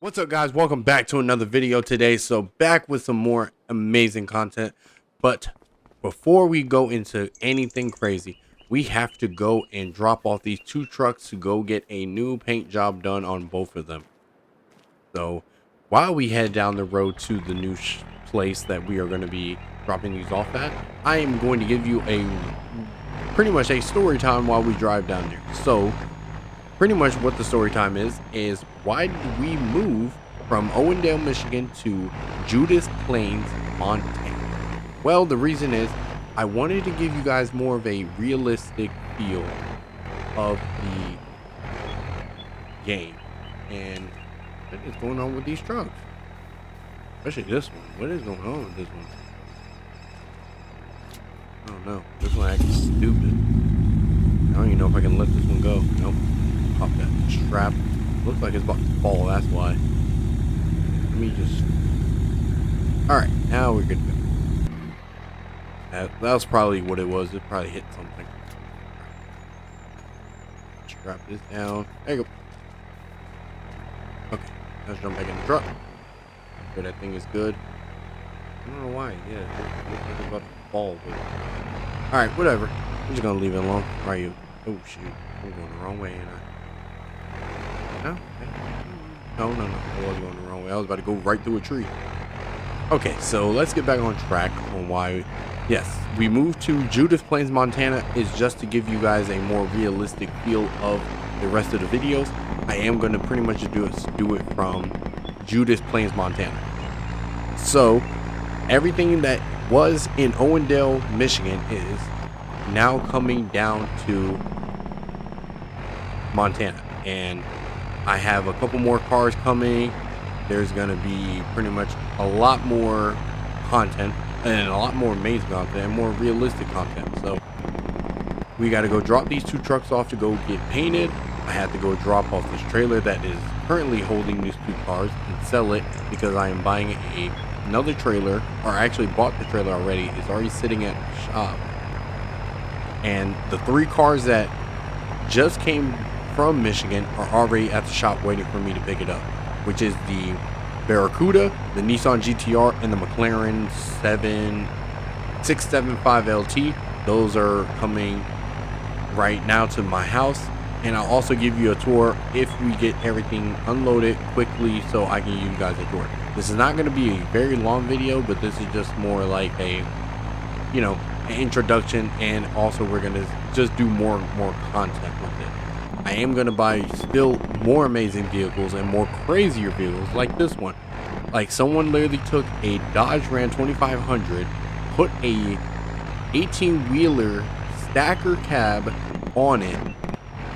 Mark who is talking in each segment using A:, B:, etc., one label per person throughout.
A: What's up, guys? Welcome back to another video today. So back with some more amazing content, but before we go into anything crazy, we have to go and drop off these two trucks to go get a new paint job done on both of them. So while we head down the road to the new place that we are going to be dropping these off at, I am going to give you a pretty much a story time while we drive down there. So pretty much what the story time is why did we move from Owendale, Michigan to Judith Plains, Montana? Well, the reason is I wanted to give you guys more of a realistic feel of the game. And what is going on with these trucks? Especially this one. What is going on with this one? I don't know. This one acts stupid. I don't even know if I can let this one go. Nope. Pop that strap. Looks like it's about to fall, that's why. Let me just... Alright, now we're good to go. That was probably what it was. It probably hit something. Strap this down. There you go. Okay, let's jump back in the truck. Sure that thing is good. I don't know why. Yeah, it looks like it's about to fall. Alright, whatever. I'm just gonna leave it alone. Where are you? Oh, shoot. I'm going the wrong way, ain't I? No, I was going the wrong way. I was about to go right through a tree. Okay, so let's get back on track on why. Yes, we moved to Judith Plains, Montana is just to give you guys a more realistic feel of the rest of the videos. I am going to pretty much do it from Judith Plains, Montana. So everything that was in Owendale, Michigan is now coming down to Montana, and I have a couple more cars coming. There's gonna be pretty much a lot more content and a lot more amazing content and more realistic content. So we got to go drop these two trucks off to go get painted. I had to go drop off this trailer that is currently holding these two cars and sell it because I am buying another trailer, or I actually bought the trailer already. It's already sitting at the shop, and the three cars that just came from Michigan are already at the shop waiting for me to pick it up, which is the Barracuda, the Nissan GTR, and the McLaren 675 LT. Those are coming right now to my house, and I'll also give you a tour if we get everything unloaded quickly so I can give you guys a tour. This is not going to be a very long video, but this is just more like a, you know, an introduction, and also we're going to just do more content with it. I am going to buy still more amazing vehicles and more crazier vehicles like this one. Like, someone literally took a Dodge Ram 2500, put a 18-wheeler stacker cab on it,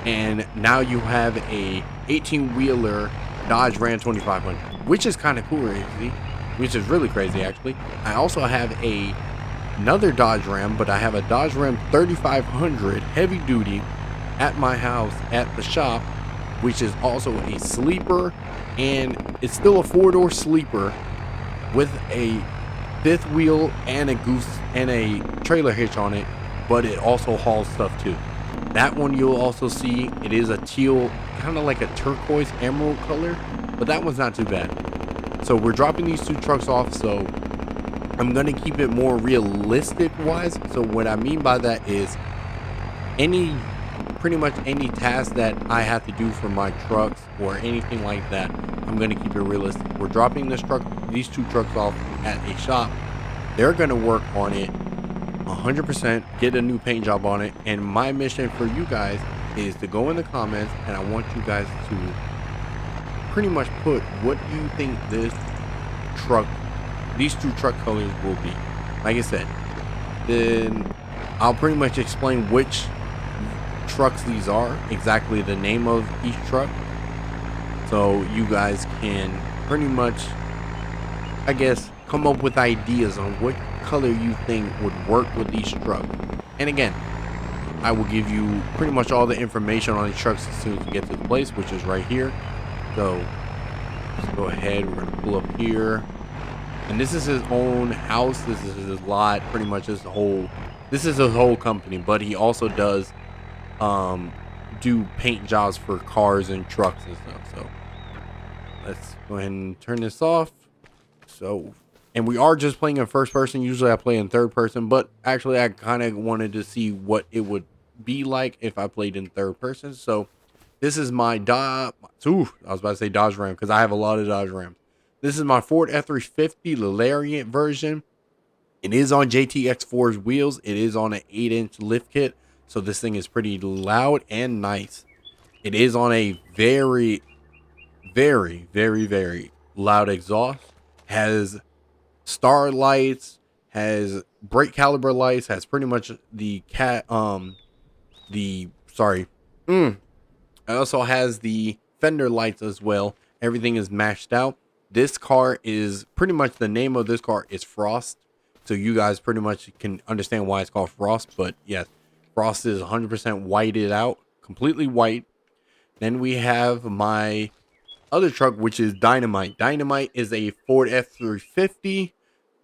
A: and now you have a 18-wheeler Dodge Ram 2500, which is kind of cool, which is really crazy actually. I also have another Dodge Ram, but I have a Dodge Ram 3500 heavy duty at my house at the shop, which is also a sleeper, and it's still a four-door sleeper with a fifth wheel and a trailer hitch on it, but it also hauls stuff too. That one you'll also see, it is a teal, kind of like a turquoise emerald color, but that one's not too bad. So we're dropping these two trucks off, so I'm gonna keep it more realistic wise. So what I mean by that is pretty much any task that I have to do for my trucks or anything like that, I'm going to keep it realistic. We're dropping these two trucks off at a shop. They're going to work on it 100%, get a new paint job on it, and my mission for you guys is to go in the comments, and I want you guys to pretty much put what you think these two truck colors will be. Like I said, then I'll pretty much explain which trucks these are, exactly the name of each truck, so you guys can pretty much, I guess, come up with ideas on what color you think would work with each truck. And again, I will give you pretty much all the information on these trucks as soon as we get to the place, which is right here. So let's go ahead, we're going to pull up here, and this is his own house, this is his lot, pretty much this is his whole company, but he also does do paint jobs for cars and trucks and stuff. So let's go ahead and turn this off. So, and we are just playing in first person. Usually I play in third person, but actually I kind of wanted to see what it would be like if I played in third person. So this is my I was about to say Dodge Ram because I have a lot of Dodge Rams. This is my Ford F-350 Lariat version. It is on JTX4's wheels. It is on an 8-inch lift kit. So this thing is pretty loud and nice. It is on a very, very, very, very loud exhaust. Has star lights, has brake caliber lights, has pretty much the it also has the fender lights as well. Everything is mashed out. This car is pretty much, the name of this car is Frost. So you guys pretty much can understand why it's called Frost. But yes, Frost is 100% whited out, completely white. Then we have my other truck, which is Dynamite. Dynamite is a Ford F-350.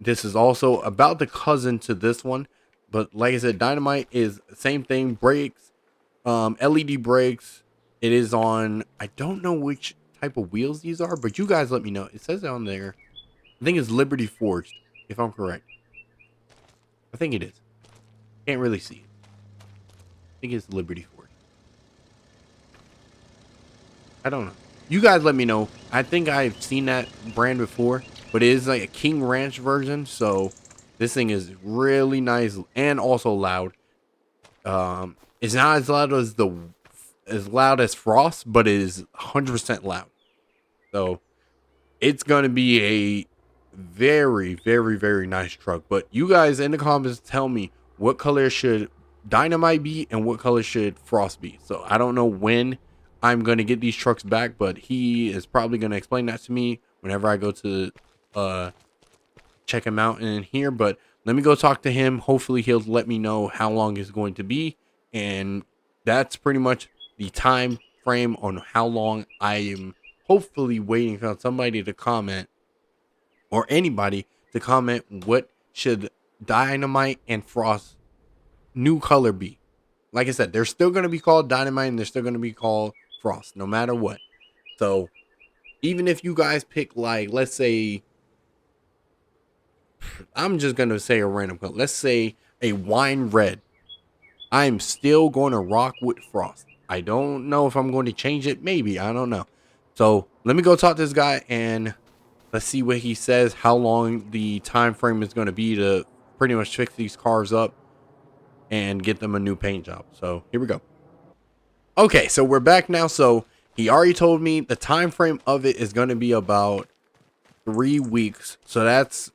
A: This is also about the cousin to this one. But like I said, Dynamite is the same thing. Brakes, LED brakes. It is on, I don't know which type of wheels these are, but you guys let me know. It says it on there. I think it's Liberty Forged, if I'm correct. I think it is. Can't really see it. I think it's Liberty Forged. I don't know. You guys let me know. I think I've seen that brand before, but it is like a King Ranch version. So this thing is really nice and also loud. It's not as loud as Frost, but it is 100% loud. So it's gonna be a very, very, very nice truck. But you guys in the comments tell me what color should Dynamite be and what color should Frost be. So I don't know when I'm going to get these trucks back, but he is probably going to explain that to me whenever I go to check him out in here. But let me go talk to him. Hopefully he'll let me know how long it's going to be, and that's pretty much the time frame on how long I am hopefully waiting for somebody to comment, or anybody to comment, what should Dynamite and Frost new color be. Like I said, they're still going to be called Dynamite and they're still going to be called Frost no matter what. So even if you guys pick, like, let's say, I'm just going to say a random color, let's say a wine red, I'm still going to rock with Frost. I don't know if I'm going to change it. Maybe, I don't know. So let me go talk to this guy and let's see what he says, how long the time frame is going to be to pretty much fix these cars up and get them a new paint job. So here we go. Okay, so we're back now. So he already told me the time frame of it is going to be about 3 weeks. So that's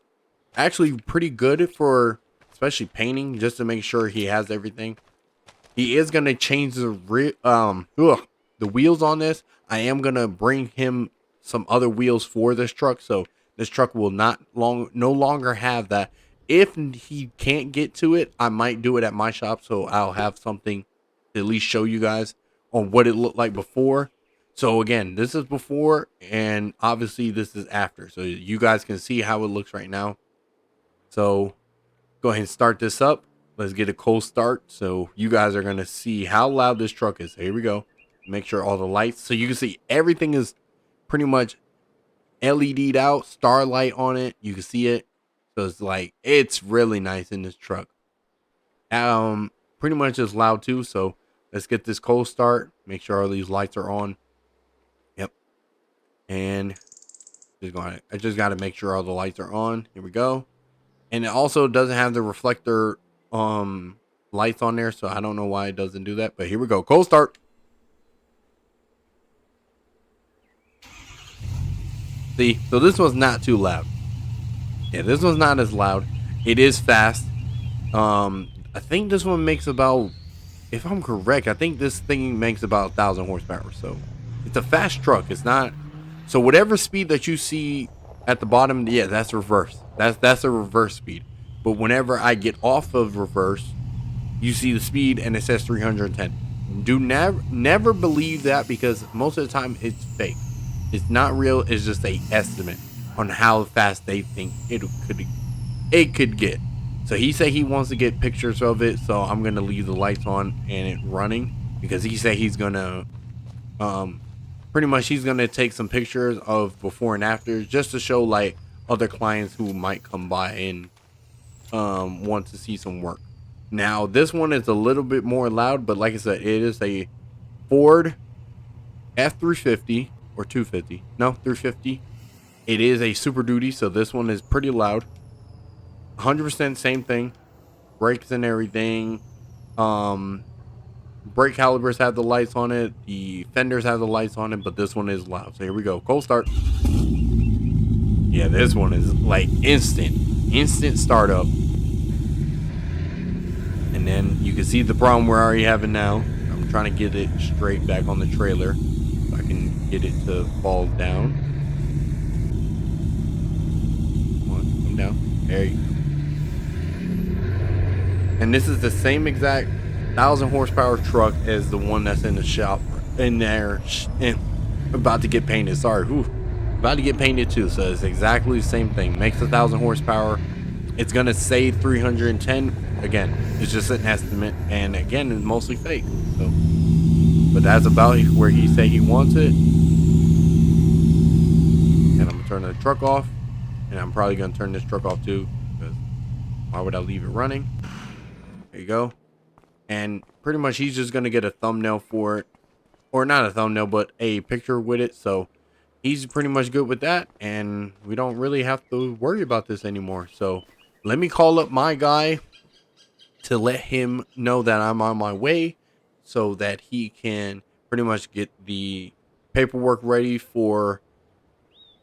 A: actually pretty good for especially painting, just to make sure he has everything. He is going to change the wheels on this. I am going to bring him some other wheels for this truck. So this truck will no longer have that. If he can't get to it, I might do it at my shop. So I'll have something to at least show you guys on what it looked like before. So again, this is before and obviously this is after. So you guys can see how it looks right now. So go ahead and start this up. Let's get a cold start. So you guys are going to see how loud this truck is. Here we go. Make sure all the lights. So you can see everything is pretty much LED'd out. Starlight on it. You can see it. So it's like, it's really nice in this truck. Pretty much is loud too. So let's get this cold start. Make sure all these lights are on. Yep. And I just got to make sure all the lights are on. Here we go. And it also doesn't have the reflector lights on there, so I don't know why it doesn't do that, but here we go. Cold start. See, so this one's not too loud. Yeah, this one's not as loud. It is fast. I think this one makes about, if I'm correct, I think this thing makes about 1,000 horsepower. So it's a fast truck. It's not, so whatever speed that you see at the bottom, yeah, that's reverse. That's a reverse speed. But whenever I get off of reverse, you see the speed and it says 310. Do never believe that, because most of the time it's fake. It's not real. It's just a estimate on how fast they think it could get. So he said he wants to get pictures of it, so I'm gonna leave the lights on and it running, because he said he's gonna pretty much he's gonna take some pictures of before and after, just to show like other clients who might come by and want to see some work. Now this one is a little bit more loud, but like I said, it is a Ford F350 or 250. No, 350. It is a Super Duty, so this one is pretty loud. 100% same thing. Brakes and everything. Brake calipers have the lights on it. The fenders have the lights on it, but this one is loud. So here we go. Cold start. Yeah, this one is like instant startup. And then you can see the problem we're already having now. I'm trying to get it straight back on the trailer so I can get it to fall down. Come on, come down. There you go. And this is the same exact 1,000 horsepower truck as the one that's in the shop in there and about to get painted. Sorry, about to get painted too. So it's exactly the same thing. Makes 1,000 horsepower. It's gonna say 310. Again, it's just an estimate, and again, it's mostly fake. So, but that's about where he said he wants it. And I'm gonna turn the truck off, and I'm probably gonna turn this truck off too, because why would I leave it running? There you go. And pretty much he's just gonna get a thumbnail for it, or not a thumbnail, but a picture with it. So he's pretty much good with that, and we don't really have to worry about this anymore. So let me call up my guy to let him know that I'm on my way, so that he can pretty much get the paperwork ready for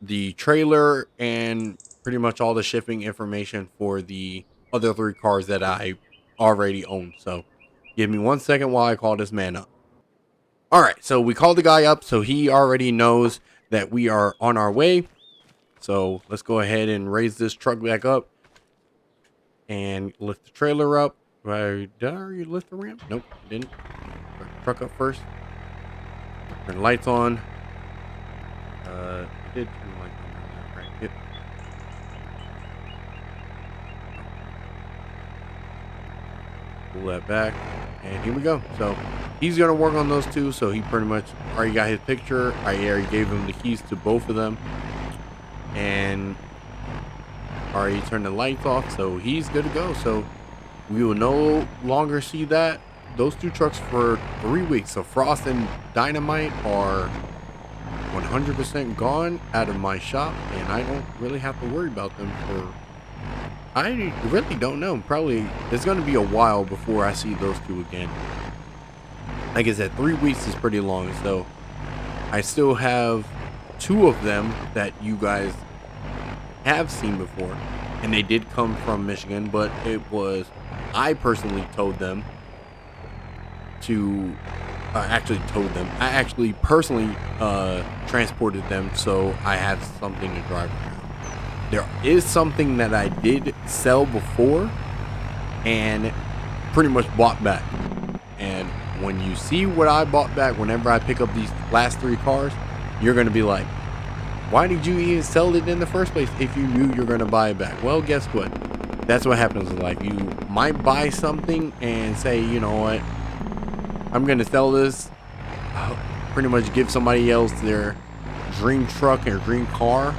A: the trailer and pretty much all the shipping information for the other 3 cars that I already own. So give me 1 second while I call this man up. All right, so we called the guy up, so he already knows that we are on our way. So let's go ahead and raise this truck back up and lift the trailer up. Did I already lift the ramp? Nope, I didn't. Put the truck up first. Turn the lights on. I did turn the lights on. Right. Yep. Pull that back, and here we go. So he's gonna work on those 2. So he pretty much already got his picture. I already gave him the keys to both of them, and already turned the lights off. So he's good to go. So we will no longer see those 2 trucks for 3 weeks. So Frost and Dynamite are 100% gone out of my shop, and I don't really have to worry about them for, I really don't know. Probably it's going to be a while before I see those 2 again. Like I said, 3 weeks is pretty long. So I still have 2 of them that you guys have seen before, and they did come from Michigan, but it was, I personally told them to I actually personally transported them, so I had something to drive around. There is something that I did sell before and pretty much bought back, and when you see what I bought back whenever I pick up these last 3 cars, you're gonna be like, why did you even sell it in the first place if you knew you're gonna buy it back? Well, guess what? That's what happens in life. You might buy something and say, you know what, I'm gonna sell this, pretty much give somebody else their dream truck or dream car,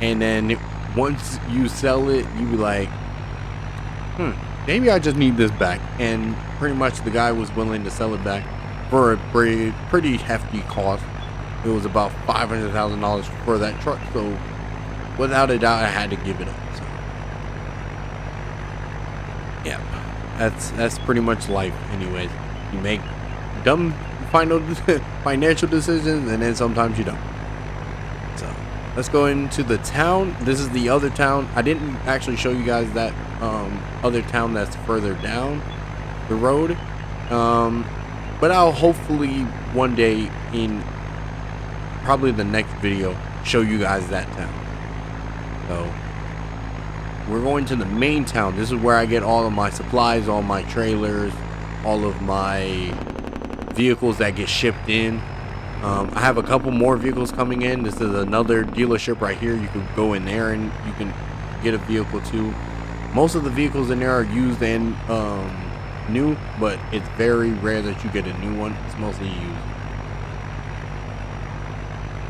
A: and then once you sell it, you be like, maybe I just need this back. And pretty much the guy was willing to sell it back for a pretty hefty cost. It was about $500,000 for that truck, so without a doubt I had to give it up. So yeah, that's pretty much life anyways. You make dumb financial decisions, and then sometimes you don't. So let's go into the town. This is the other town. I didn't actually show you guys that other town that's further down the road, but I'll hopefully one day in probably the next video show you guys that town. So we're going to the main town. This is where I get all of my supplies, all my trailers, all of my vehicles that get shipped in. I have a couple more vehicles coming in. This is another dealership right here. You can go in there and you can get a vehicle too. Most of the vehicles in there are used and new, but it's very rare that you get a new one. It's mostly used.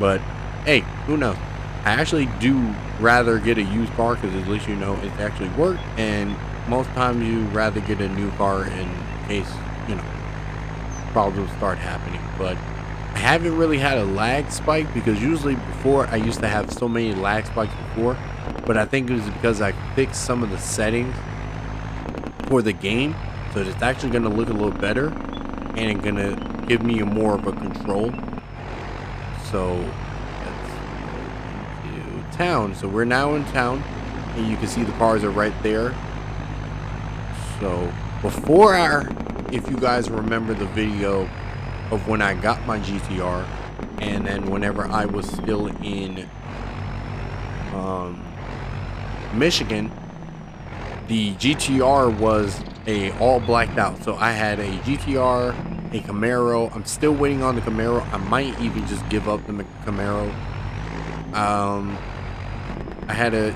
A: But hey, who knows? I actually do rather get a used car because at least you know it's actually worked, and most times you rather get a new car in case, you know, problems start happening. But I haven't really had a lag spike because usually before I used to have so many lag spikes before, but I think it was because I fixed some of the settings for the game, so it's actually going to look a little better and it's going to give me more of a control. So let's go to town. So we're now in town, and you can see the cars are right there. So before if you guys remember the video of when I got my GTR, and then whenever I was still in Michigan, the GTR was all blacked out. So I had a GTR, a Camaro. I'm still waiting on the Camaro. I might even just give up the Camaro. I had a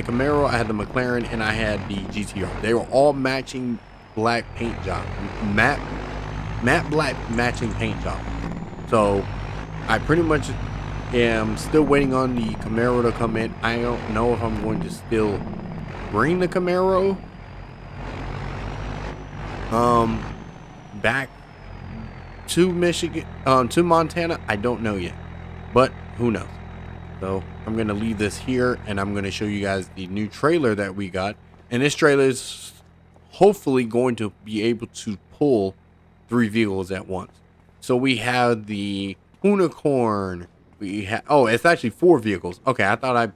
A: Camaro, I had the McLaren, and I had the GTR. They were all matching black paint job, matte black matching paint job. So I pretty much am still waiting on the Camaro to come in. I don't know if I'm going to still bring the Camaro back to Michigan, to Montana. I don't know yet, but who knows. So I'm gonna leave this here, and I'm gonna show you guys the new trailer that we got. And this trailer is hopefully going to be able to pull 3 vehicles at once. So we have the Unicorn. We have, oh, it's actually 4 vehicles. Okay, I thought I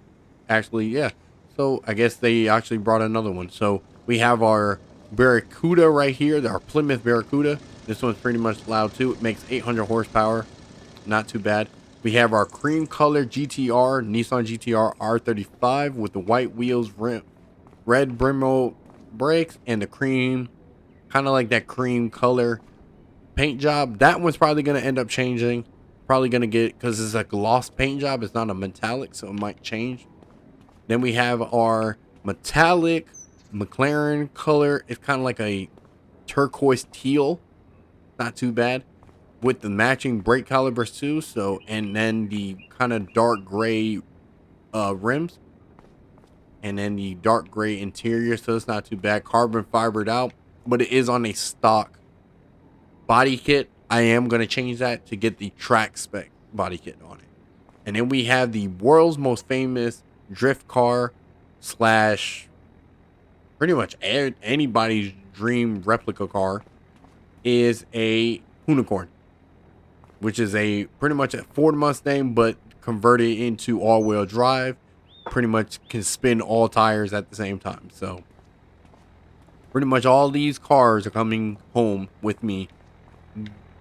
A: actually, yeah. So I guess they actually brought another one. So we have our Barracuda right here, our Plymouth Barracuda. This one's pretty much loud too. It makes 800 horsepower. Not too bad. We have our cream color GTR, Nissan GTR R35 with the white wheels, red Brembo brakes, and the cream, kind of like that cream color paint job. That one's probably going to end up changing. Probably going to get, because it's a gloss paint job. It's not a metallic, so it might change. Then we have our metallic McLaren color. It's kind of like a turquoise teal. Not too bad. With the matching brake calipers too. So, and then the kind of dark gray rims. And then the dark gray interior. So it's not too bad. Carbon fibered out. But it is on a stock body kit. I am going to change that to get the track spec body kit on it. And then we have the world's most famous drift car slash pretty much anybody's dream replica car is a Unicorn, which is a pretty much a Ford Mustang but converted into all-wheel drive. Pretty much can spin all tires at the same time. So pretty much all these cars are coming home with me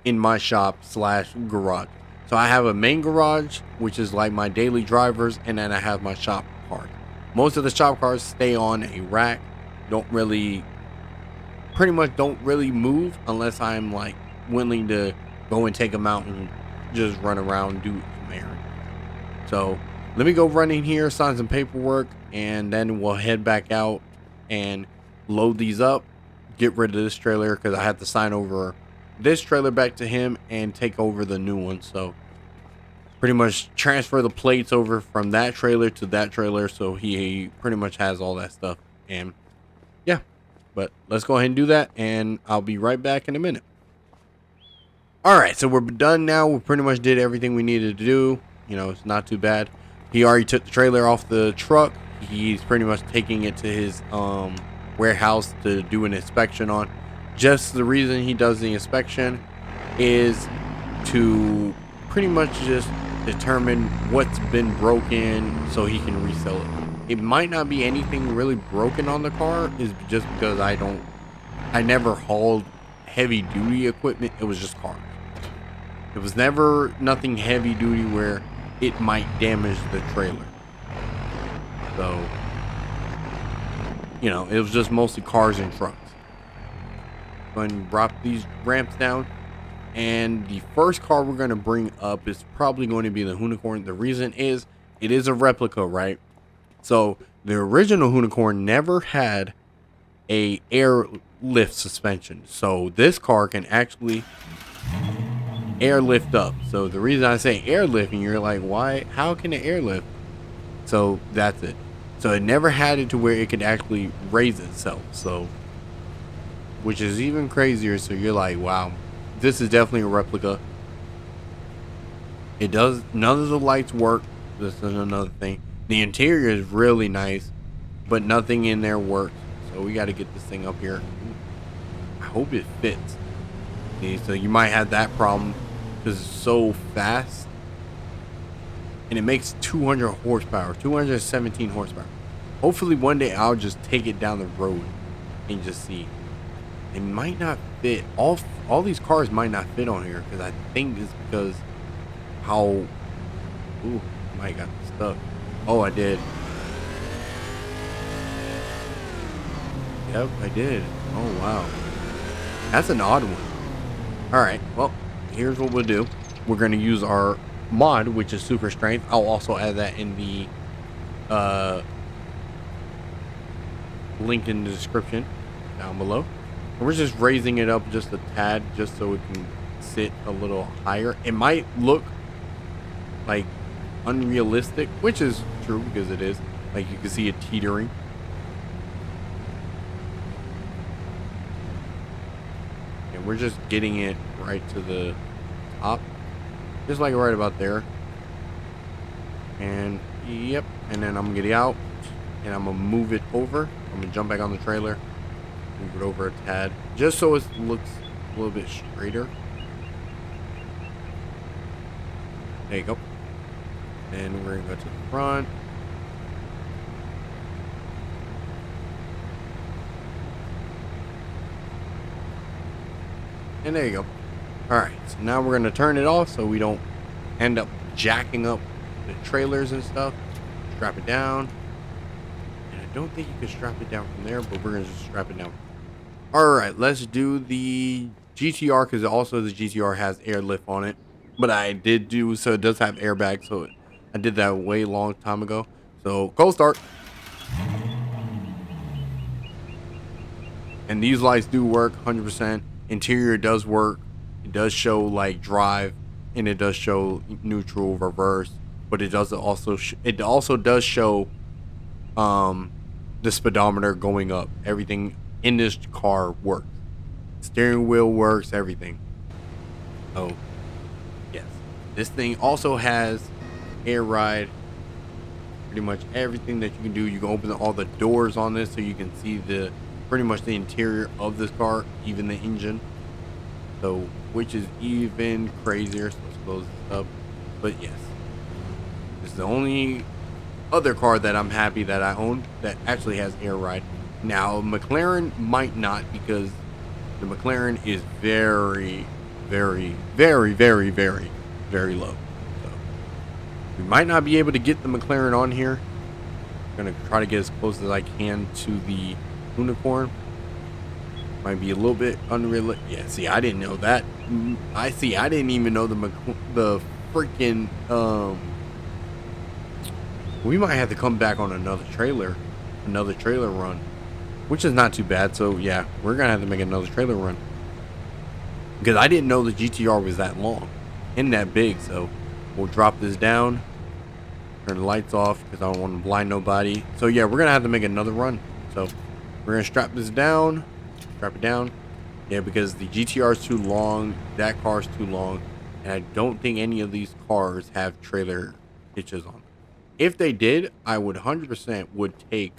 A: in my shop slash garage. So I have a main garage, which is like my daily drivers, and then I have my shop cars. Most of the shop cars stay on a rack. Pretty much don't really move unless I'm like willing to go and take them out and just run around and do some errands. So let me go run in here, sign some paperwork, and then we'll head back out and load these up, get rid of this trailer because I have to sign over this trailer back to him and take over the new one. So pretty much transfer the plates over from that trailer to that trailer, so he pretty much has all that stuff. And yeah, but let's go ahead and do that, and I'll be right back in a minute. All right, so we're done now. We pretty much did everything we needed to do. You know, it's not too bad. He already took the trailer off the truck. He's pretty much taking it to his warehouse to do an inspection on. Just the reason he does the inspection is to pretty much just determine what's been broken so he can resell it. It might not be anything really broken on the car, is just because I never hauled heavy duty equipment. It was just cars. It was never nothing heavy duty where it might damage the trailer. So, you know, it was just mostly cars and trucks. Go ahead and drop these ramps down. And the first car we're going to bring up is probably going to be the Unicorn. The reason is it is a replica, right? So the original Unicorn never had a airlift suspension. So this car can actually airlift up. So the reason I say airlift, and you're like, why? How can it airlift? So that's it. So it never had it to where it could actually raise itself. So, which is even crazier. So you're like, wow, this is definitely a replica. It does. None of the lights work. This is another thing. The interior is really nice, but nothing in there works. So we got to get this thing up here. I hope it fits. See, so you might have that problem because it's so fast. And it makes 200 horsepower, 217 horsepower. Hopefully one day I'll just take it down the road and just see. It might not fit. All these cars might not fit on here because I think it's because how. Ooh, I might got stuck. Oh, I did. Yep, I did. Oh, wow. That's an odd one. Alright, well, here's what we'll do. We're going to use our mod, which is super strength. I'll also add that in the link in the description down below. And we're just raising it up just a tad, just so it can sit a little higher. It might look like unrealistic, which is true because it is. Like you can see it teetering. And we're just getting it right to the top, just like right about there. And yep, and then I'm gonna get it out and I'm gonna move it over. I'm gonna jump back on the trailer, move it over a tad, just so it looks a little bit straighter. There you go. And we're gonna go to the front. And there you go. Alright, so now we're gonna turn it off so we don't end up jacking up the trailers and stuff. Strap it down. And I don't think you can strap it down from there, but we're gonna just strap it down. Alright, let's do the GTR, because also the GTR has airlift on it. But I did do, so it does have airbags, so I did that way long time ago. So cold start. And these lights do work 100%. Interior does work. It does show like drive, and it does show neutral, reverse, but it does also does show the speedometer going up. Everything in this car works. Steering wheel works, everything. Oh yes, this thing also has air ride. Pretty much everything that you can do. You can open all the doors on this so you can see the pretty much the interior of this car, even the engine. So, which is even crazier. So let's close this up. But yes, this is the only other car that I'm happy that I own that actually has air ride. Now, McLaren might not, because the McLaren is very, very, very, very, very, very low. So we might not be able to get the McLaren on here. I'm gonna try to get as close as I can to the unicorn. Might be a little bit unreal. Yeah, see, I didn't know that. I didn't even know the freaking we might have to come back on another trailer run, which is not too bad. So yeah, we're gonna have to make another trailer run because I didn't know the GTR was that long and that big. So we'll drop this down, turn the lights off because I don't want to blind nobody. So yeah, we're gonna have to make another run. So we're gonna strap this down, strap it down. Yeah, because the GTR is too long, that car is too long, and I don't think any of these cars have trailer hitches on them. If they did, I would 100% would take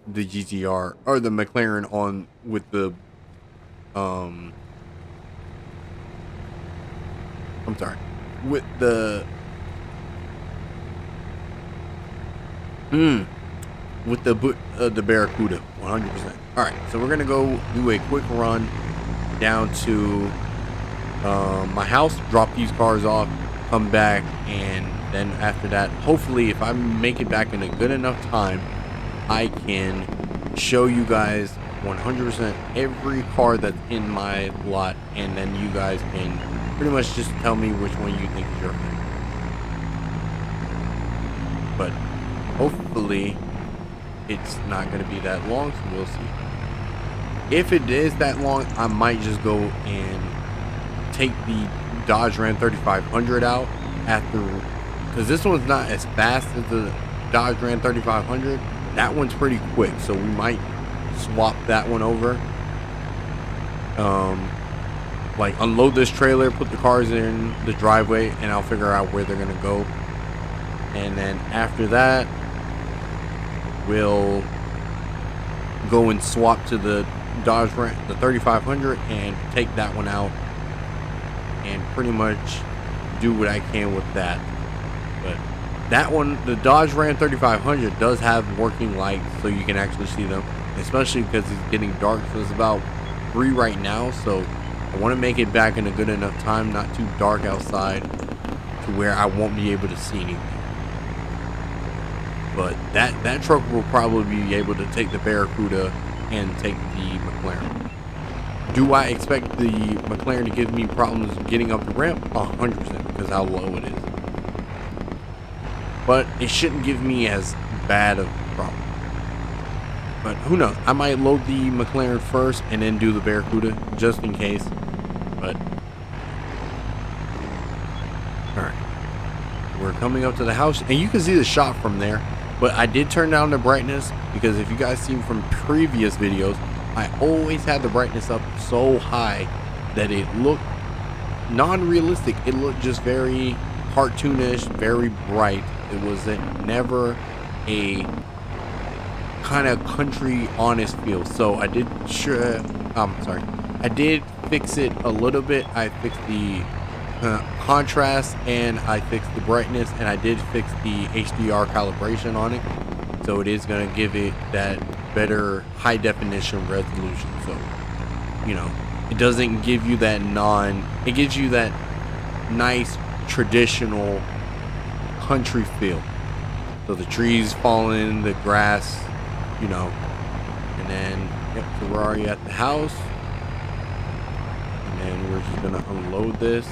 A: the GTR or the McLaren on with the I'm sorry, with the with the Barracuda, 100%. All right, so we're gonna go do a quick run down to my house, drop these cars off, come back, and then after that, hopefully, if I make it back in a good enough time, I can show you guys 100% every car that's in my lot, and then you guys can pretty much just tell me which one you think is your favorite. But hopefully it's not going to be that long, so we'll see. If it is that long, I might just go and take the Dodge Ram 3500 out after, because this one's not as fast as the Dodge Ram 3500. That one's pretty quick, so we might swap that one over. Like unload this trailer, put the cars in the driveway, and I'll figure out where they're gonna go. And then after that, we'll go and swap to the Dodge Ram, the 3500, and take that one out, and pretty much do what I can with that. But that one, the Dodge Ram 3500, does have working lights, so you can actually see them, especially because it's getting dark. So it's about 3 right now, so I want to make it back in a good enough time, not too dark outside to where I won't be able to see anything. But that truck will probably be able to take the Barracuda and take the McLaren. Do I expect the McLaren to give me problems getting up the ramp? 100%, because how low it is. But it shouldn't give me as bad of a problem. But who knows? I might load the McLaren first and then do the Barracuda, just in case. But alright. We're coming up to the house, and you can see the shot from there. But I did turn down the brightness, because if you guys seen from previous videos, I always had the brightness up so high that it looked non-realistic. It looked just very cartoonish, very bright. It was never a kind of country honest feel. So I did I did fix it a little bit. I fixed the contrast, and I fixed the brightness, and I did fix the HDR calibration on it, so it is going to give it that better high definition resolution. So, you know, it doesn't give you that it gives you that nice traditional country feel. So the trees falling, the grass, you know. And then, yep, so we're already at the house. And then we're just gonna unload this,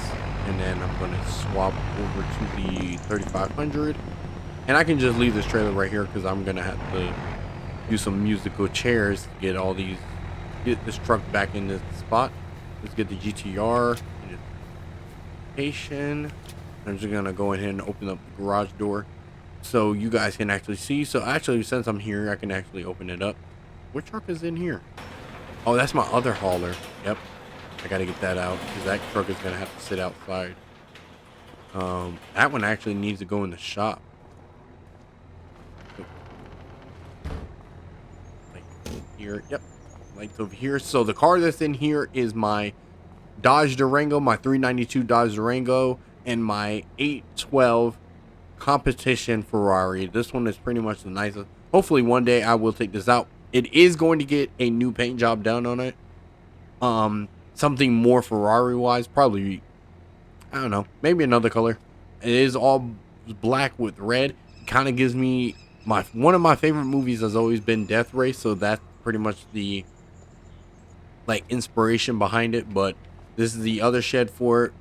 A: and then I'm gonna swap over to the 3500. And I can just leave this trailer right here, because I'm gonna have to do some musical chairs to get this truck back in this spot. Let's get the GTR identification. I'm just gonna go ahead and open up the garage door so you guys can actually see. So actually, since I'm here, I can actually open it up. What truck is in here? Oh, that's my other hauler. Yep, I gotta get that out, because that truck is gonna have to sit outside. That one actually needs to go in the shop. Like here, yep, lights over here. So the car that's in here is my Dodge Durango, my 392 Dodge Durango, and my 812 competition Ferrari. This one is pretty much the nicest. Hopefully one day I will take this out. It is going to get a new paint job done on it. Something more Ferrari wise, probably, I don't know, maybe another color. It is all black with red. Kind of gives me one of my favorite movies has always been Death Race, so that's pretty much the like inspiration behind it. But this is the other shed for it.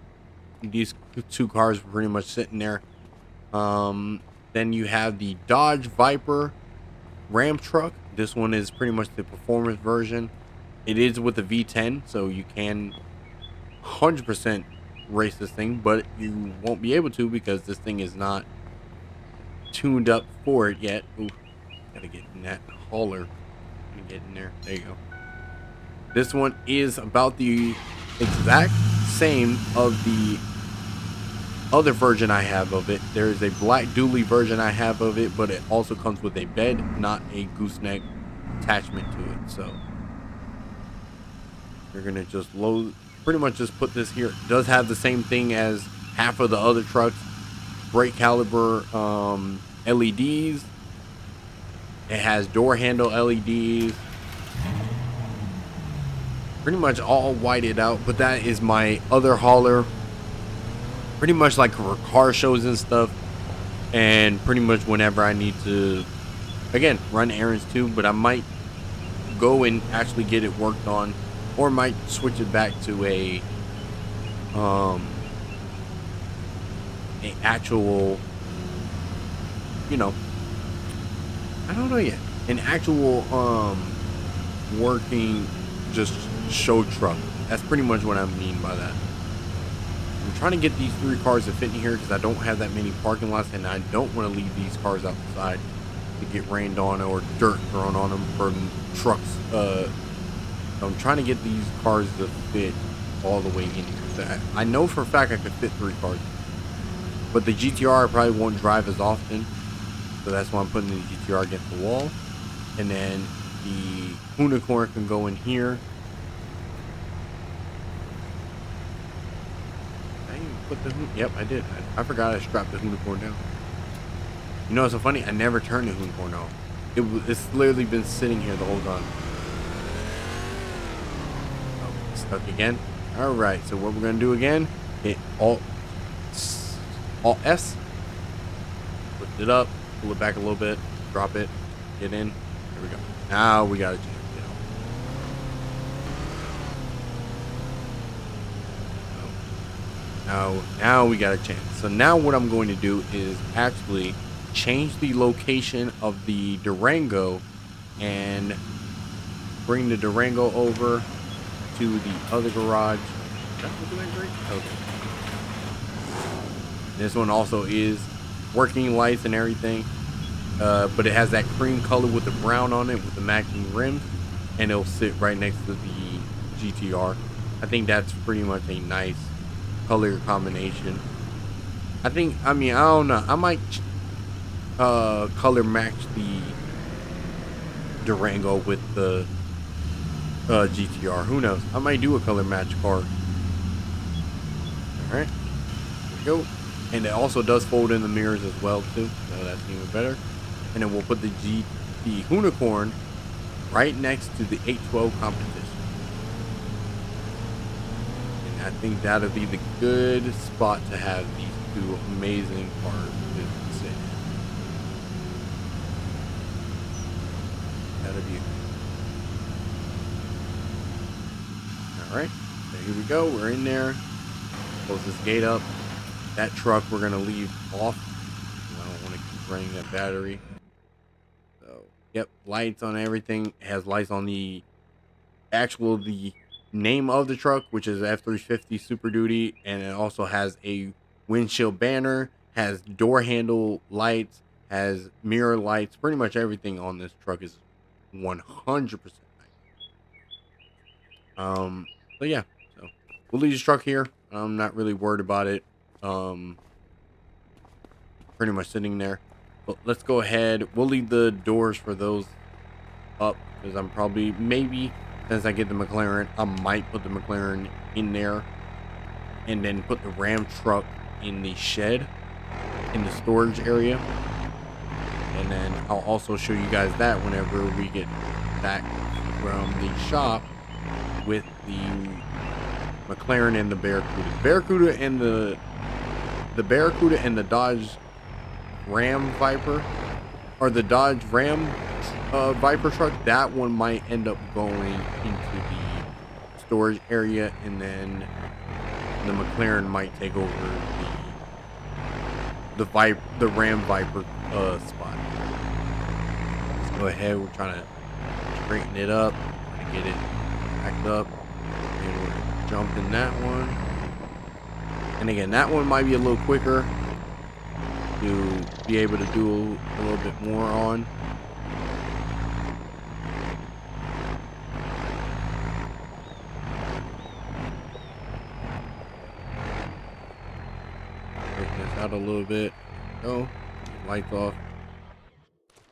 A: These two cars were pretty much sitting there. Then you have the Dodge Viper Ram truck. This one is pretty much the performance version. It is with a V10, so you can 100% race this thing, but you won't be able to, because this thing is not tuned up for it yet. Ooh, gotta get in that hauler. Let me get in there. There you go. This one is about the exact same of the other version I have of it. There is a black dually version I have of it, but it also comes with a bed, not a gooseneck attachment to it. So you're gonna just load, pretty much just put this here. It does have the same thing as half of the other trucks. Brake caliber LEDs. It has door handle LEDs. Pretty much all whited out, but that is my other hauler. Pretty much like for car shows and stuff, and pretty much whenever I need to, again, run errands too. But I might go and actually get it worked on, or might switch it back to a actual, you know, I don't know yet, an actual working just show truck. That's pretty much what I mean by that. I'm trying to get these 3 cars to fit in here because I don't have that many parking lots, and I don't want to leave these cars outside to get rained on or dirt thrown on them from trucks. So I'm trying to get these cars to fit all the way in here. So I know for a fact I could fit 3 cars, but the GTR I probably won't drive as often, so that's why I'm putting the GTR against the wall. And then the unicorn can go in here. Did I even put the yep, I did. I forgot I strapped the unicorn down. You know what's so funny? I never turned the unicorn off. It's literally been sitting here the whole time. Oh, stuck again. All right, so what we're gonna do again? Hit Alt S. Lift it up, pull it back a little bit, drop it, get in. Here we go. Now we gotta change it. Now we got a chance. So now what I'm going to do is actually change the location of the Durango and bring the Durango over to the other garage. Okay. This one also is working lights and everything, but it has that cream color with the brown on it with the matching rims, and it'll sit right next to the GTR. I think that's pretty much a nice color combination. I don't know. I might color match the Durango with the GTR. Who knows? I might do a color match car. All right, here we go. And it also does fold in the mirrors as well too, so that's even better. And then we'll put the unicorn right next to the 812 competition. And I think that'll be the good spot to have these 2 amazing cars to sit in. That'll be all right. So here we go. We're in there. Close this gate up. That truck we're gonna leave off. I don't want to keep running that battery. So yep, lights on everything. It has lights on the name of the truck, which is F350 Super Duty, and it also has a windshield banner, has door handle lights, has mirror lights. Pretty much everything on this truck is 100% nice. So yeah, so we'll leave this truck here. I'm not really worried about it. Pretty much sitting there. But let's go ahead. We'll leave the doors for those up because I'm probably, maybe since I get the McLaren, I might put the McLaren in there and then put the Ram truck in the shed in the storage area. And then I'll also show you guys that whenever we get back from the shop with the McLaren and the Barracuda and the Barracuda and the Dodge Ram Viper, or the Dodge Ram Viper truck. That one might end up going into the storage area, and then the McLaren might take over the Ram Viper spot. Let's go ahead. We're trying to straighten it up, trying to get it backed up, and we're jumping that one. And again, that one might be a little quicker to be able to do a little bit more on. Break this out a little bit. Go. Lights off.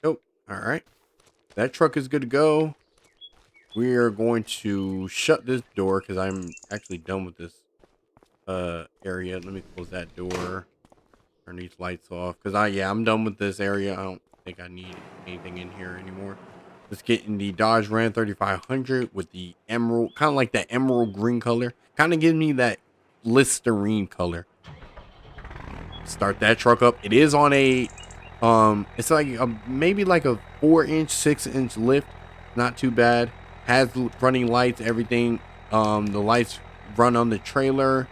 A: Oh, all right. That truck is good to go. We are going to shut this door because I'm actually done with this area. Let me close that door. Turn these lights off because I'm done with this area. I don't think I need anything in here anymore. Let's get in the Dodge Ram 3500 with the emerald, kind of like that emerald green color. Kind of gives me that Listerine color. Start that truck up. It is on a it's like maybe like a 4-inch 6-inch lift. Not too bad. Has running lights, everything. The lights run on the trailer.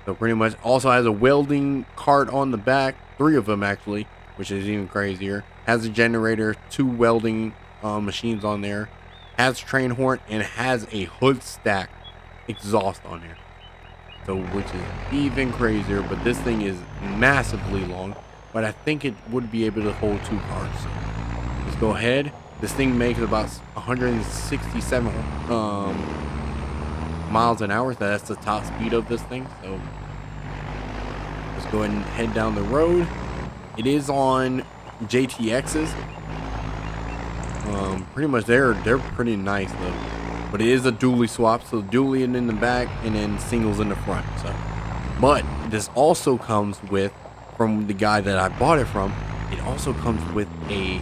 A: So pretty much also has a welding cart on the back, 3 of them actually, which is even crazier. Has a generator, 2 welding machines on there. Has train horn and has a hood stack exhaust on there. So which is even crazier, but this thing is massively long, but I think it would be able to hold 2 cars. So let's go ahead. This thing makes about 167 miles an hour. So that's the top speed of this thing. So let's go ahead and head down the road. It is on JTXs. Pretty much they're pretty nice though. But it is a dually swap, so dually in the back and then singles in the front. So, but this also comes with, from the guy that I bought it from, it also comes with a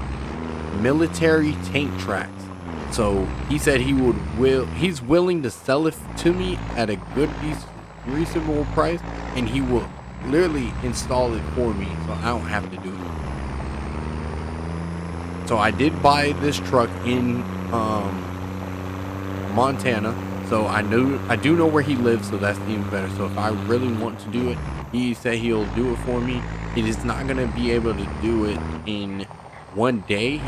A: military tank tracks. So he said he's willing to sell it to me at a good, reasonable price, and he will literally install it for me, so I don't have to do it. So I did buy this truck in Montana, so I do know where he lives, so that's even better. So if I really want to do it, he said he'll do it for me. It is not going to be able to do it in one day.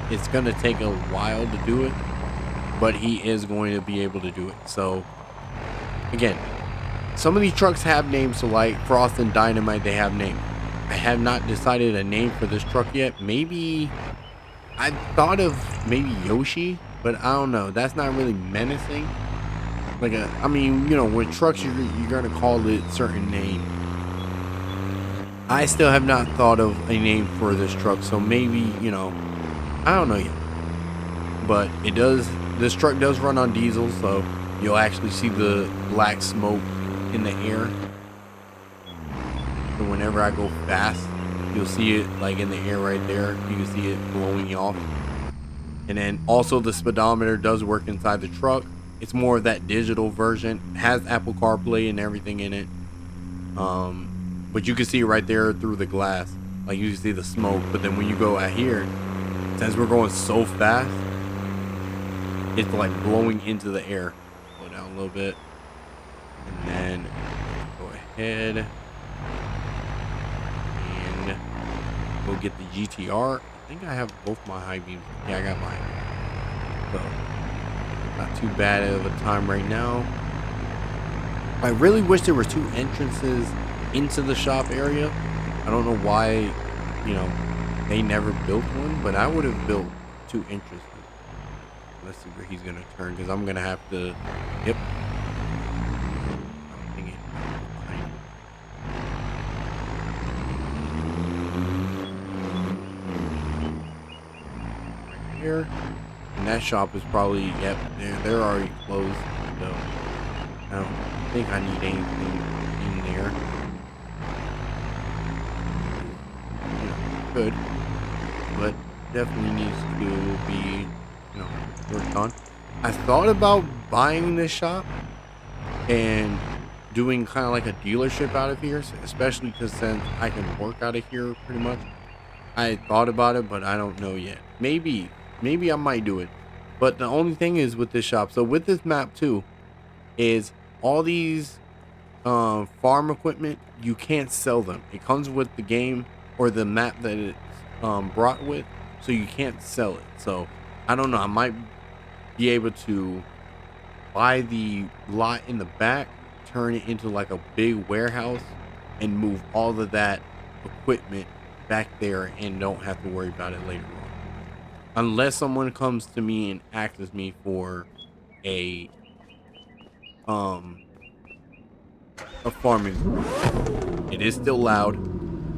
A: It's going to take a while to do it, but he is going to be able to do it. So again, some of these trucks have names, so like Frost and Dynamite, they have names. I have not decided a name for this truck yet. Maybe I thought of maybe Yoshi, but I don't know. That's not really menacing. Like I mean, you know, with trucks, you're gonna call it certain name. I still have not thought of a name for this truck, so maybe, you know, I don't know yet. But it does. This truck does run on diesel, so you'll actually see the black smoke in the air. So whenever I go fast, you'll see it like in the air right there. You can see it blowing off. And then also the speedometer does work inside the truck. It's more of that digital version. It has Apple CarPlay and everything in it. But you can see it right there through the glass. Like you can see the smoke. But then when you go out here, since we're going so fast, it's like blowing into the air. Slow down a little bit. And then go ahead and go get the GTR. I think I have both my high beams. Yeah, I got mine. So not too bad of a time right now. I really wish there were 2 entrances into the shop area. I don't know why, you know, they never built one, but I would have built 2 entrances. Let's see where he's gonna turn, because I'm gonna have to. Yep. Here, and that shop is probably, yep, they're already closed, so I don't think I need anything in there. You know, good, but definitely needs to be, you know, worked on. I thought about buying this shop and doing kind of like a dealership out of here, especially because since I can work out of here pretty much. I thought about it, but I don't know yet. Maybe I might do it. But the only thing is with this shop, so with this map too, is all these farm equipment, you can't sell them. It comes with the game or the map that it's brought with, so you can't sell it. So I don't know, I might be able to buy the lot in the back, turn it into like a big warehouse, and move all of that equipment back there and don't have to worry about it later on. Unless someone comes to me and asks me for a farming. It is still loud,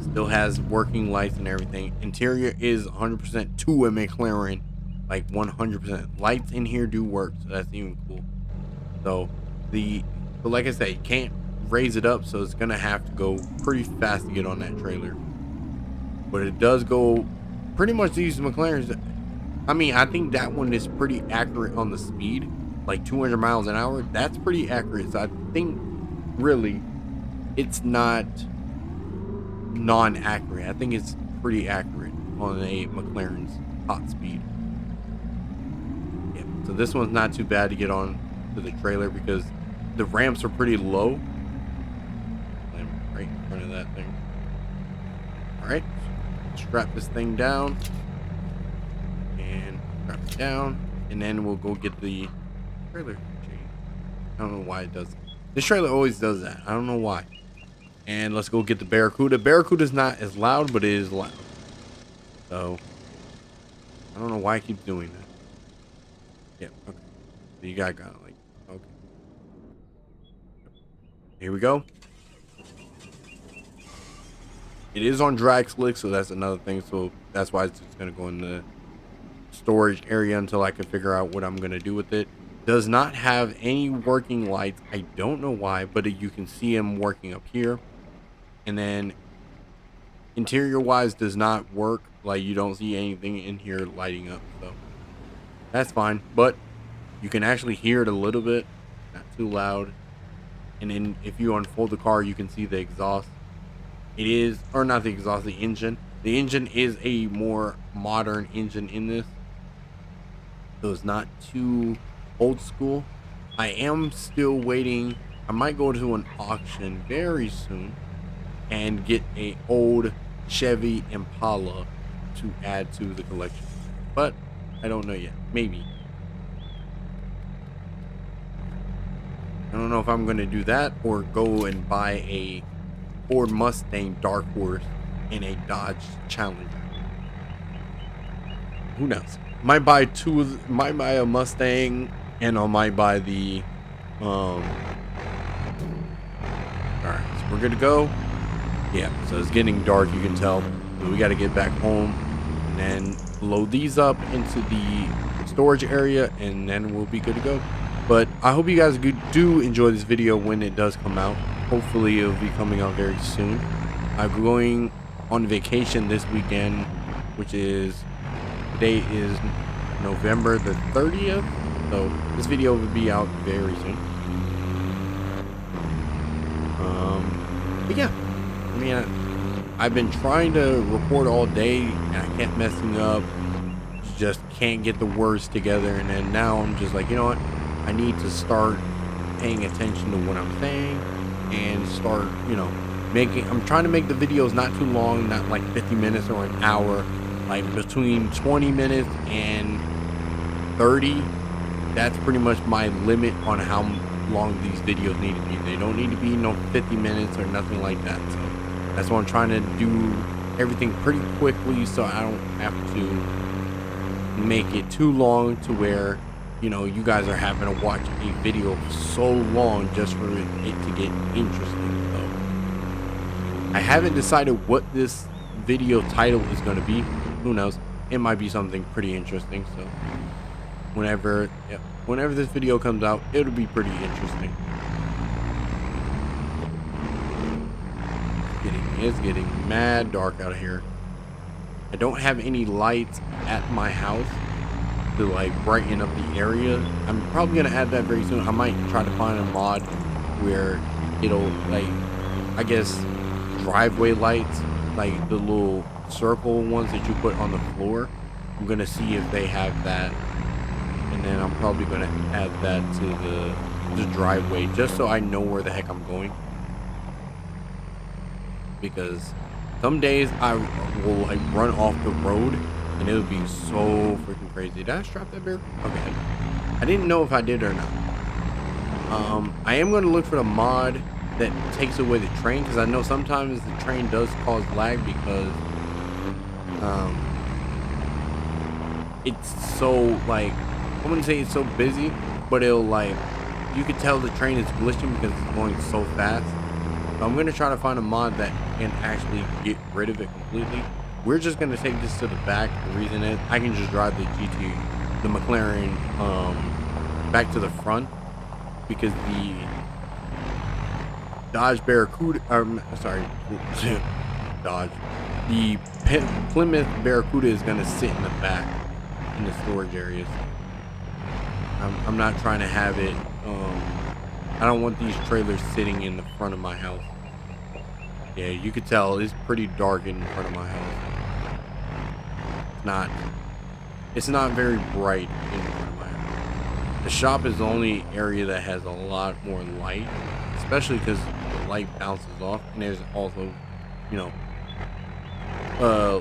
A: still has working lights and everything. Interior is 100% to a McLaren, like 100%. Lights in here do work, so that's even cool. So but like I say, you can't raise it up, so it's gonna have to go pretty fast to get on that trailer. But it does go pretty much. These McLarens, I mean, I think that one is pretty accurate on the speed, like 200 miles an hour. That's pretty accurate. So I think really it's not non-accurate. I think it's pretty accurate on a McLaren's top speed. Yeah, so this one's not too bad to get on to the trailer because the ramps are pretty low. I'm right in front of that thing. All right, strap this thing down and strap it down, and then we'll go get the trailer chain. I don't know why it does This trailer always does that. I don't know why. And let's go get the Barracuda. Barracuda's not as loud, but it is loud. So I don't know why I keep doing that. Yeah, okay. So you got like, okay. Here we go. It is on drag slick, so that's another thing. So that's why it's just gonna go in the storage area until I can figure out what I'm gonna do with it. Does not have any working lights. I don't know why, but you can see them working up here. And then interior wise does not work. Like you don't see anything in here lighting up, so that's fine. But you can actually hear it a little bit, not too loud. And then if you unfold the car, you can see the exhaust. It is, or not the exhaust, the engine. The engine is a more modern engine in this, so it's not too old school. I am still waiting. I might go to an auction very soon and get a old Chevy Impala to add to the collection, but I don't know yet. Maybe. I don't know if I'm going to do that or go and buy a Ford Mustang Dark Horse and a Dodge Challenger. Who knows? Might buy might buy a Mustang, and I might buy the all right, so we're good to go. Yeah, so it's getting dark, you can tell. So we got to get back home and then load these up into the storage area, and then we'll be good to go. But I hope you guys do enjoy this video when it does come out. Hopefully it'll be coming out very soon. I'm going on vacation this weekend, which is, today is November the 30th. So this video will be out very soon. But yeah, I mean, I've been trying to record all day and I kept messing up. Just can't get the words together. And then now I'm just like, you know what? I need to start paying attention to what I'm saying and start, you know, I'm trying to make the videos not too long, not like 50 minutes or an hour, like between 20 minutes and 30. That's pretty much my limit on how long these videos need to be. They don't need to be 50 minutes or nothing like that. So that's why I'm trying to do everything pretty quickly so I don't have to make it too long to where, you know, you guys are having to watch a video so long just for it to get interesting. So I haven't decided what this video title is going to be. Who knows? It might be something pretty interesting. So whenever this video comes out, it'll be pretty interesting. It's getting mad dark out here. I don't have any lights at my house to like brighten up the area. I'm probably gonna add that very soon. I might try to find a mod where it'll, like, I guess driveway lights, like the little circle ones that you put on the floor. I'm gonna see if they have that, and then I'm probably gonna add that to the driveway just so I know where the heck I'm going. Because some days I will like run off the road and it'll be so freaking crazy. Did I strap that bear? Okay. I didn't know if I did or not. I am going to look for the mod that takes away the train, because I know sometimes the train does cause lag because it's so, like, I wouldn't say it's so busy, but it'll, like, you could tell the train is glitching because it's going so fast. So I'm going to try to find a mod that can actually get rid of it completely. We're just going to take this to the back. The reason is I can just drive the McLaren back to the front, because the Dodge Barracuda, the Plymouth Barracuda is going to sit in the back in the storage areas. I'm not trying to have it, I don't want these trailers sitting in the front of my house. Yeah, you could tell it's pretty dark in front of my house. It's not very bright in front of my house. The shop is the only area that has a lot more light, especially because the light bounces off, and there's also, you know,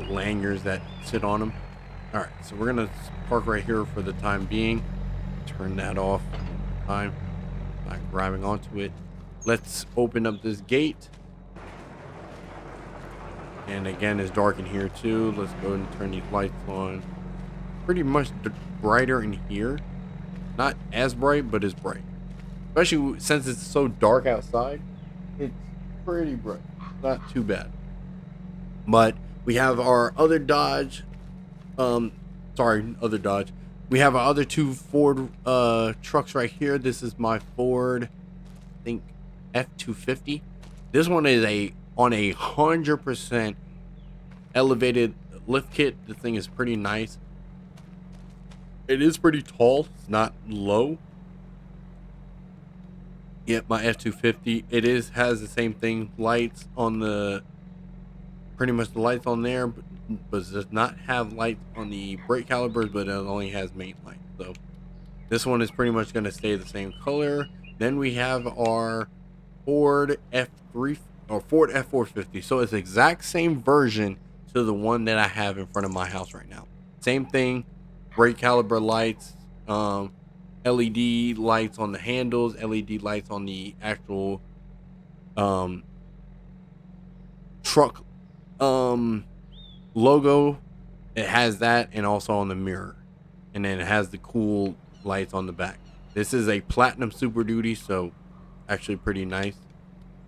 A: lanyards that sit on them. All right, so we're gonna park right here for the time being. Turn that off. Not grabbing onto it. let's open up this gate. And again, it's dark in here too. Let's go and turn these lights on. Pretty much brighter in here. Not as bright, but it's bright. Especially since it's so dark outside. It's pretty bright. Not too bad. But we have our other Dodge. Other Dodge. We have our other two Ford trucks right here. This is my Ford, I think, F-250. This one is on a 100% elevated lift kit. The thing is pretty nice. It is pretty tall. It's not low. Yep, my F-250. It has the same thing. Lights on the, pretty much the lights on there, but does not have lights on the brake calipers, but it only has main lights. So this one is pretty much going to stay the same color. Then we have our Ford F3 or Ford F450. So it's the exact same version to the one that I have in front of my house right now. Same thing, brake caliper lights, LED lights on the handles, LED lights on the actual truck logo. It has that, and also on the mirror, and then it has the cool lights on the back. This is a platinum Super Duty, so actually pretty nice.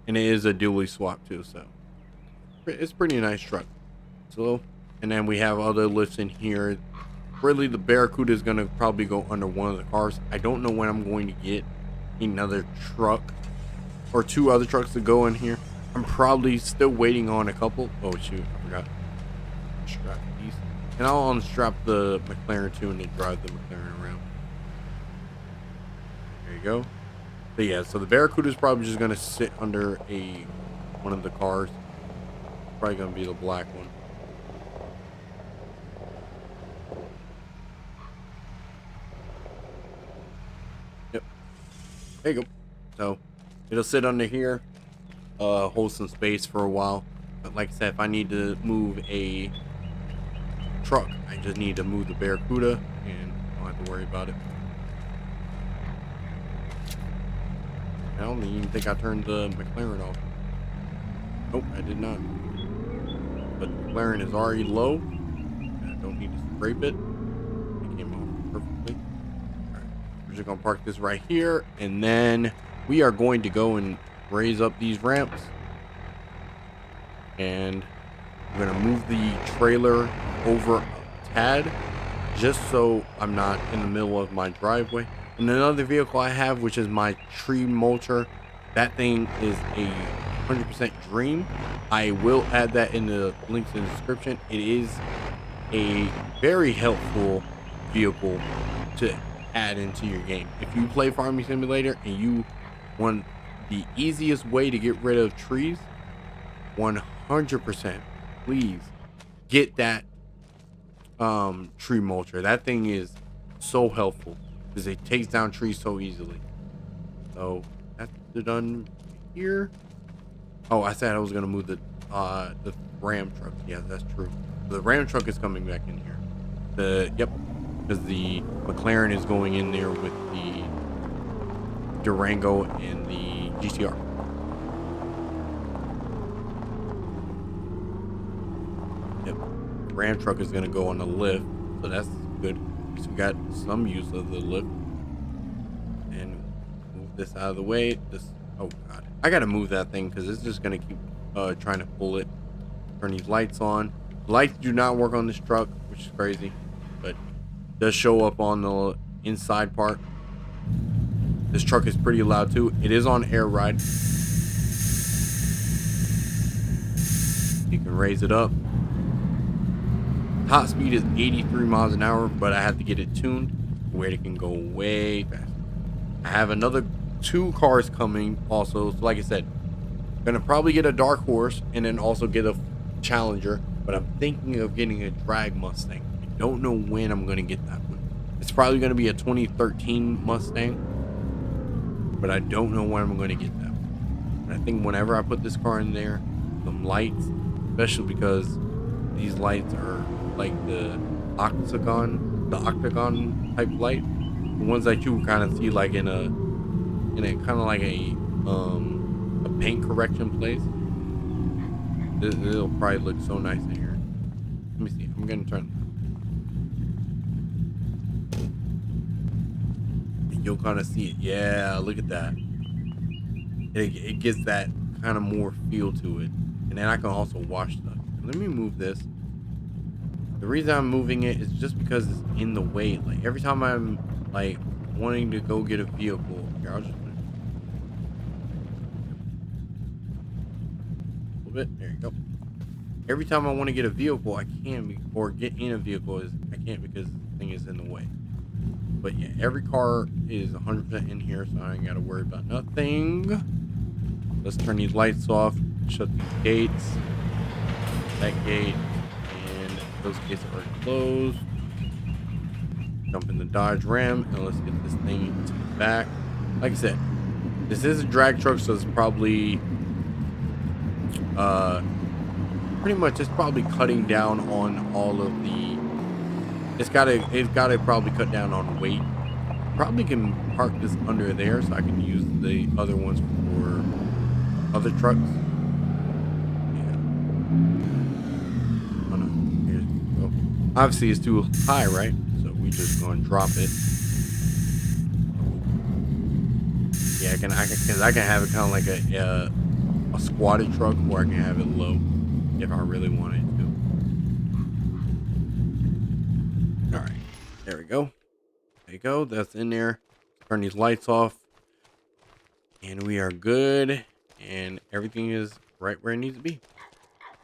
A: And it is a dually swap too, so it's pretty nice truck. So, and then we have other lifts in here. Really, the Barracuda is gonna probably go under one of the cars. I don't know when I'm going to get another truck or two other trucks to go in here. I'm probably still waiting on a couple. Oh shoot, I forgot. Strap these, and I'll unstrap the McLaren too, and then drive the McLaren around. There you go. But yeah, so the Barracuda is probably just gonna sit under one of the cars. Probably gonna be the black one. Yep. There you go. So it'll sit under here, hold some space for a while. But like I said, if I need to move a truck, I just need to move the Barracuda, and I don't have to worry about it. I don't even think I turned the McLaren off. Nope, I did not. But the McLaren is already low. I don't need to scrape it. It came off perfectly. Alright, we're just gonna park this right here, and then we are going to go and raise up these ramps. And we're gonna move the trailer over a tad, just so I'm not in the middle of my driveway. And another vehicle I have, which is my tree mulcher, that thing is a 100% dream. I will add that in the links in the description. It is a very helpful vehicle to add into your game. If you play Farming Simulator and you want the easiest way to get rid of trees, 100%, please get that tree mulcher. That thing is so helpful because it takes down trees so easily. So that's done here. Oh, I said I was gonna move the Ram truck. Yeah, that's true. The Ram truck is coming back in here. Yep, because the McLaren is going in there with the Durango and the GTR. Yep, the Ram truck is gonna go on the lift, so that's good. So we got some use of the lift. And move this out of the way. Oh god, I gotta move that thing because it's just gonna keep trying to pull it. Turn these lights on. Lights do not work on this truck, which is crazy, but it does show up on the inside part. This truck is pretty loud too. It is on air ride. You can raise it up. Top speed is 83 miles an hour, but I have to get it tuned where it can go way faster. I have another 2 cars coming also. So like I said, I'm gonna probably get a Dark Horse and then also get a Challenger, but I'm thinking of getting a drag Mustang. I don't know when I'm gonna get that one. It's probably gonna be a 2013 Mustang, but I don't know when I'm gonna get that one. And I think whenever I put this car in there, some lights, especially because these lights are like the octagon type light, the ones that you kind of see like in a kind of like a a paint correction place. It'll probably look so nice in here. Let me see. I'm gonna turn. You'll kind of see it. Yeah, look at that. It gets that kind of more feel to it. And then I can also wash stuff. Let me move this. The reason I'm moving it is just because it's in the way. Like every time I'm like wanting to go get a vehicle, here I'll just put it a little bit. There you go. Every time I want to get a vehicle, I can, or get in a vehicle is I can't because the thing is in the way. But yeah, every car is 100% in here, so I ain't got to worry about nothing. Let's turn these lights off, shut these gates, that gate, and those gates are already closed. Jump in the Dodge Ram, and let's get this thing to the back. Like I said, this is a drag truck, so it's probably, pretty much it's probably cutting down on all of the, it's gotta probably cut down on weight. Probably can park this under there so I can use the other ones for other trucks. Yeah. Oh no, here's go. Obviously it's too high, right? So we just gonna drop it. Yeah, I can have it kind of like a squatted truck, or I can have it low if I really wanted to. All right, there we go. There you go. That's in there. Turn these lights off, and we are good. And everything is right where it needs to be.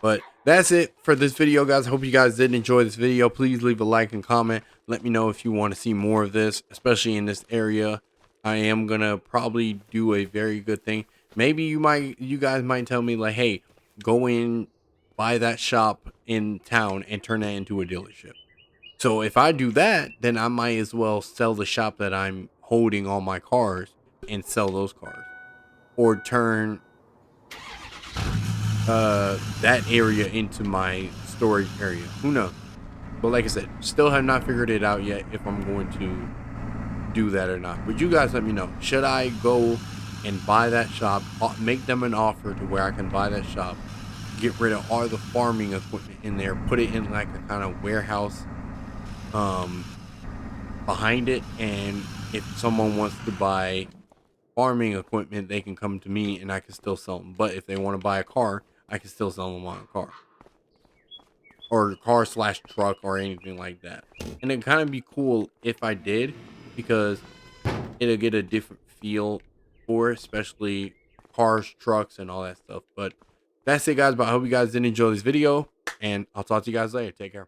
A: But that's it for this video, guys. I hope you guys did enjoy this video. Please leave a like and comment. Let me know if you want to see more of this, especially in this area. I am gonna probably do a very good thing. Maybe you guys might tell me like, hey, go in, buy that shop in town and turn that into a dealership. So if I do that, then I might as well sell the shop that I'm holding all my cars and sell those cars, or turn that area into my storage area. Who knows? But like I said, still have not figured it out yet if I'm going to do that or not. But you guys let me know. Should I go and buy that shop, make them an offer to where I can buy that shop, get rid of all the farming equipment in there, put it in like a kind of warehouse behind it, and if someone wants to buy farming equipment, they can come to me and I can still sell them. But if they want to buy a car, I can still sell them on a car, or car slash truck, or anything like that. And it'd kind of be cool if I did, because it'll get a different feel for it, especially cars, trucks, and all that stuff. But that's it, guys. But I hope you guys did enjoy this video, and I'll talk to you guys later. Take care.